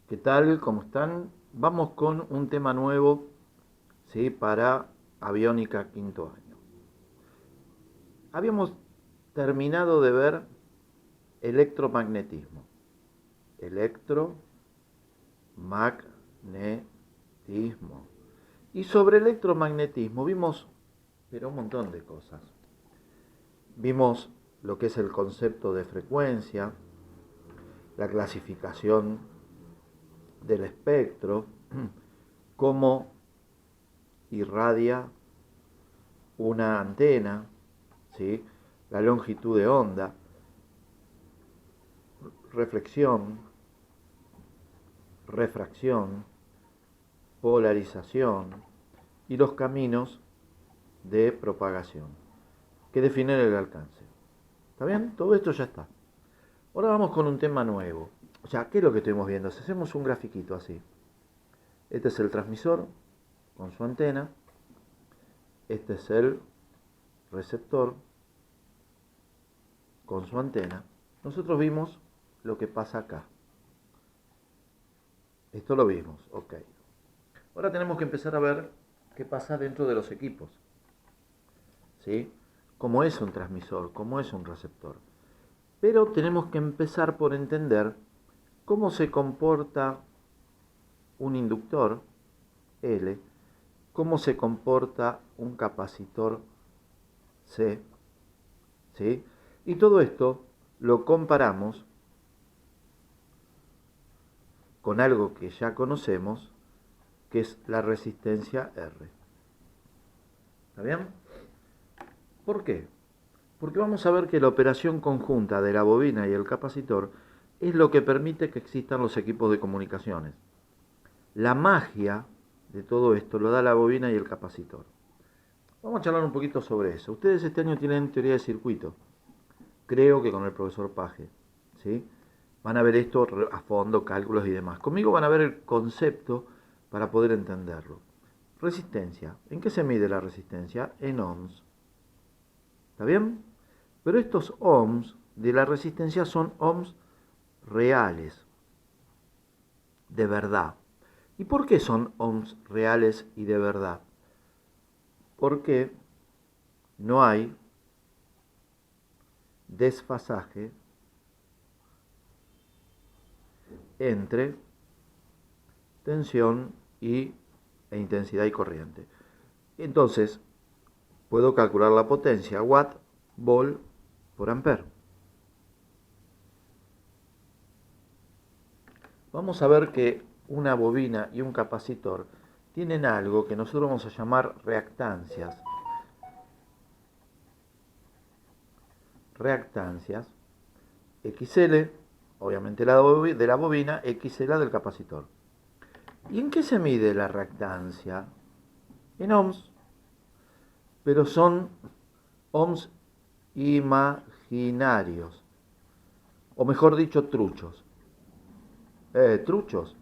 ¿Qué tal? ¿Cómo están? Vamos con un tema nuevo, ¿sí? Para aviónica quinto año. Habíamos terminado de ver electromagnetismo. Electromagnetismo. Y sobre electromagnetismo vimos, pero un montón de cosas. Vimos lo que es el concepto de frecuencia, la clasificación del espectro, cómo irradia una antena, ¿sí? La longitud de onda, reflexión, refracción, polarización y los caminos de propagación que definen el alcance. ¿Está bien? Todo esto ya está. Ahora vamos con un tema nuevo. O sea, ¿qué es lo que estuvimos viendo? Si hacemos un grafiquito así. Este es el transmisor con su antena. Este es el receptor con su antena. Nosotros vimos lo que pasa acá. Esto lo vimos, ok. Ahora tenemos que empezar a ver qué pasa dentro de los equipos. ¿Sí? Cómo es un transmisor, cómo es un receptor. Pero tenemos que empezar por entender cómo se comporta un inductor, L, cómo se comporta un capacitor, C, ¿sí? Y todo esto lo comparamos con algo que ya conocemos, que es la resistencia R. ¿Está bien? ¿Por qué? Porque vamos a ver que la operación conjunta de la bobina y el capacitor es lo que permite que existan los equipos de comunicaciones. La magia de todo esto lo da la bobina y el capacitor. Vamos a charlar un poquito sobre eso. Ustedes este año tienen teoría de circuito. Creo que con el profesor Paje. ¿Sí? Van a ver esto a fondo, cálculos y demás. Conmigo van a ver el concepto para poder entenderlo. Resistencia. ¿En qué se mide la resistencia? En ohms. ¿Está bien? Pero estos ohms de la resistencia son ohms reales, de verdad. ¿Y por qué son ohms reales y de verdad? Porque no hay desfasaje entre tensión e intensidad y corriente. Entonces, puedo calcular la potencia watt, volt por ampere. Vamos a ver que una bobina y un capacitor tienen algo que nosotros vamos a llamar reactancias. Reactancias XL, obviamente de la bobina, XL del capacitor. ¿Y en qué se mide la reactancia? En ohms, pero son ohms imaginarios, o mejor dicho, truchos. Truchos,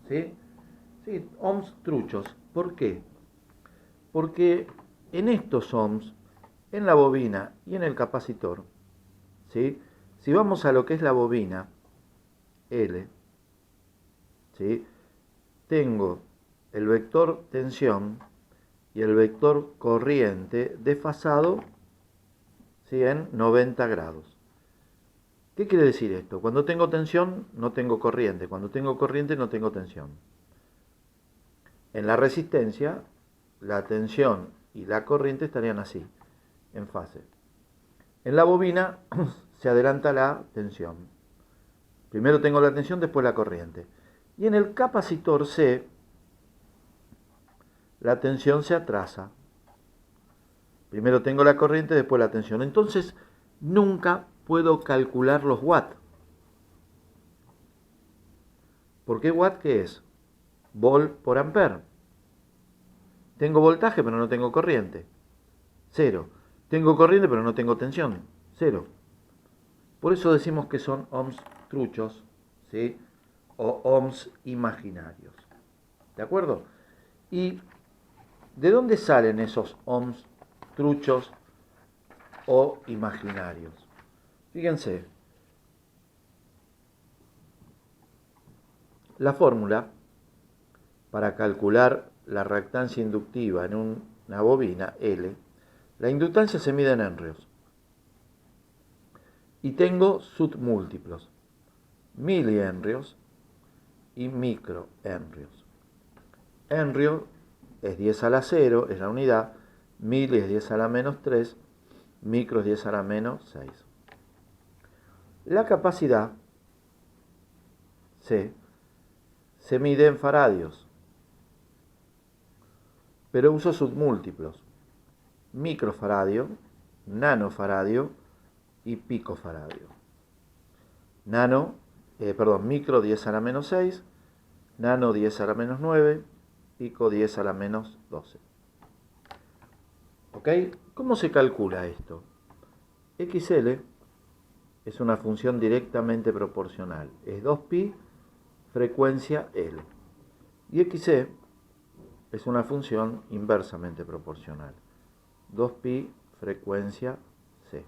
¿sí? Sí, ohms truchos. ¿Por qué? Porque en estos ohms, en la bobina y en el capacitor, ¿sí? Si vamos a lo que es la bobina, L, ¿sí? Tengo el vector tensión y el vector corriente desfasado, ¿sí? En 90 grados. ¿Qué quiere decir esto? Cuando tengo tensión no tengo corriente, cuando tengo corriente no tengo tensión. En la resistencia, la tensión y la corriente estarían así, en fase. En la bobina se adelanta la tensión. Primero tengo la tensión, después la corriente. Y en el capacitor C, la tensión se atrasa. Primero tengo la corriente, después la tensión. Entonces, nunca puedo calcular los watts. ¿Por qué watt qué es? Volt por ampere. Tengo voltaje, pero no tengo corriente. Cero. Tengo corriente, pero no tengo tensión. Cero. Por eso decimos que son ohms truchos, ¿sí? O ohms imaginarios. ¿De acuerdo? ¿Y de dónde salen esos ohms truchos o imaginarios? Fíjense, La fórmula para calcular la reactancia inductiva en una bobina L, la inductancia se mide en henrios. Y tengo submúltiplos, milihenrios y microhenrios. Henrio es 10 a la 0, es la unidad, mili es 10 a la menos 3, micro es 10 a la menos 6. La capacidad C se mide en faradios, pero uso submúltiplos, microfaradio, nanofaradio y picofaradio. Micro 10 a la menos 6, nano 10 a la menos 9, pico 10 a la menos 12. ¿Ok? ¿Cómo se calcula esto? XL es una función directamente proporcional. Es 2pi frecuencia L. Y XC es una función inversamente proporcional. 2pi frecuencia C.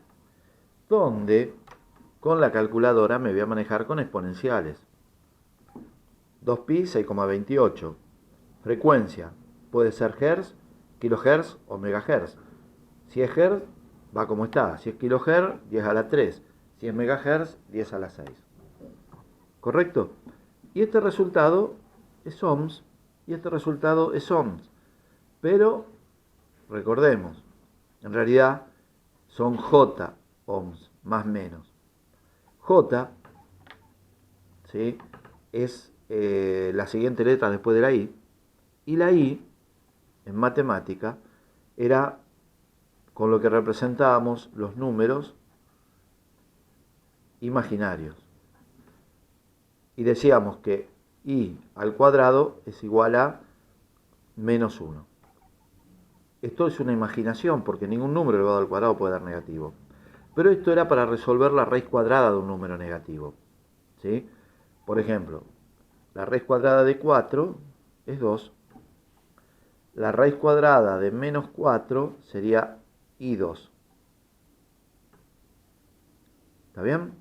Donde con la calculadora me voy a manejar con exponenciales. 2pi 6,28. Frecuencia puede ser hertz, kilohertz o megahertz. Si es hertz, va como está. Si es kilohertz, 10 a la 3. Si es megahertz, 10 a la 6. ¿Correcto? Y este resultado es ohms y este resultado es ohms. Pero, recordemos, en realidad son J ohms, más menos. J, ¿sí?, es la siguiente letra después de la I. Y la I, en matemática, era con lo que representábamos los números imaginarios. Y decíamos que I al cuadrado es igual a menos 1. Esto es una imaginación, porque ningún número elevado al cuadrado puede dar negativo. Pero esto era para resolver la raíz cuadrada de un número negativo, ¿sí? Por ejemplo, la raíz cuadrada de 4 es 2. La raíz cuadrada de menos 4 sería I2. ¿Está bien?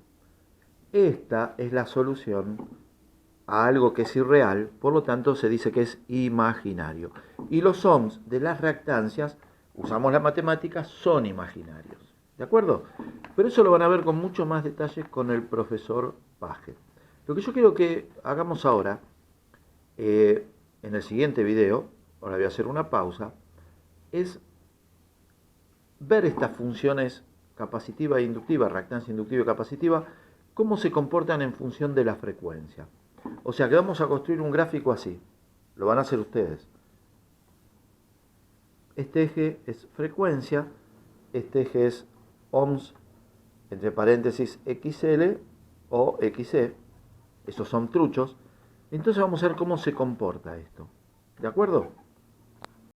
Esta es la solución a algo que es irreal, por lo tanto se dice que es imaginario. Y los ohms de las reactancias, usamos la matemática, son imaginarios. ¿De acuerdo? Pero eso lo van a ver con mucho más detalle con el profesor Paje. Lo que yo quiero que hagamos ahora, en el siguiente video, ahora voy a hacer una pausa, es ver estas funciones capacitiva e inductiva, reactancia inductiva y capacitiva, cómo se comportan en función de la frecuencia. O sea que vamos a construir un gráfico así. Lo van a hacer ustedes. Este eje es frecuencia, este eje es ohms, entre paréntesis XL o XC. Esos son truchos. Entonces vamos a ver cómo se comporta esto. ¿De acuerdo?